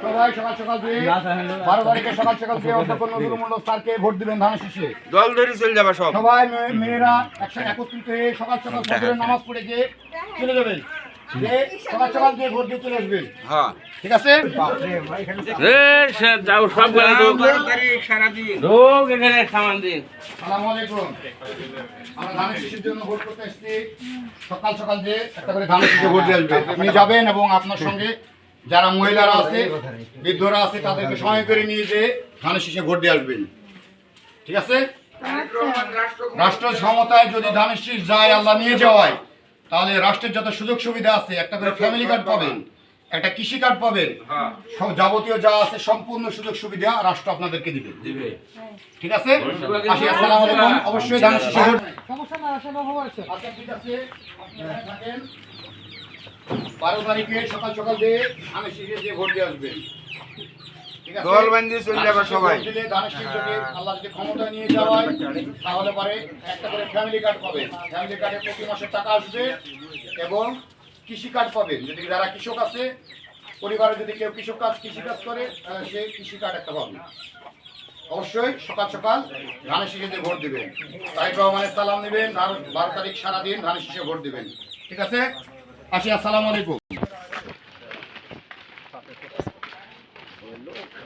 সবাই সকাল সকাল দিয়ে 12 তারিখে সকাল সকাল দিয়ে অধ্যক্ষ নজরুল মন্ডল স্যারকে ভোট দিবেন ধানের শীষে। দল ধরে চলে যাবে সব। সবাই মেয়েরা একসাথে একত্রিত হয়ে সকাল সকাল ফজরের নামাজ পড়ে গিয়ে চলে যাবেন। যে সকাল সকাল দিয়ে ভোট দিয়ে চলে আসবেন। হ্যাঁ ঠিক আছে? যাও সব গেলে রোগ এখানে সামান দিন। আসসালামু আলাইকুম। আমরা ধানের শীষের জন্য ভোট করতে এসেছি। সকাল সকাল যে একটা করে ধানের শীষে ভোট দিয়ে আসবেন। আপনি যাবেন এবং আপনার সঙ্গে যারা মহিলারা আছে, বৃদ্ধরা আছে, তাদেরকে সহায় করে নিয়ে যে ধানের শীষে ভোট দিয়ে আসবেন। ঠিক আছে? রাষ্ট্র ক্ষমতায় যদি ধানের শীষ যায়, আল্লাহ নিয়ে যাওয়ায়, তাহলে রাষ্ট্রের যত সুযোগ সুবিধা আছে, একটা করে ফ্যামিলি কার্ড পাবেন, একটা কৃষি কার্ড পাবেন, সব যাবতীয় যা আছে সম্পূর্ণ সুযোগ সুবিধা রাষ্ট্র আপনাদেরকে দিবে। ঠিক আছে? আসসালামু আলাইকুম। অবশ্যই ধানের শীষে ভোট। আচ্ছা ঠিক আছে, আপনি এখানে থাকেন। 12 তারিখে সকাল সকাল দিয়ে ধানের শীষে যে ভোট দিয়ে আসবেন। ঠিক আছে? দল বান্ধি চলে যাবে সবাই। ধানের শীষ যদি আল্লাহ যদি ক্ষমতা নিয়ে যাওয়ায়, তাহলে পরে একটা করে ফ্যামিলি কার্ড পাবেন। ফ্যামিলি কার্ডে প্রতি মাসে টাকা আসবে এবং কৃষি কার্ড পাবেন। যদি যারা কৃষক আছে, পরিবারে যদি কেউ কৃষি কাজ করে, তাহলে সে কৃষি কার্ড একটা পাবে। অবশ্যই সকাল সকাল ধানের শীষে ভোট দিবেন। তারিক রহমানের সালাম নেবেন। 12 তারিখ সারাদিন ধানের শীষে ভোট দিবেন। ঠিক আছে? আসি, আসসালামু আলাইকুম।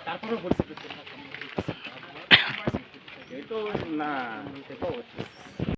তারপরে বলছি না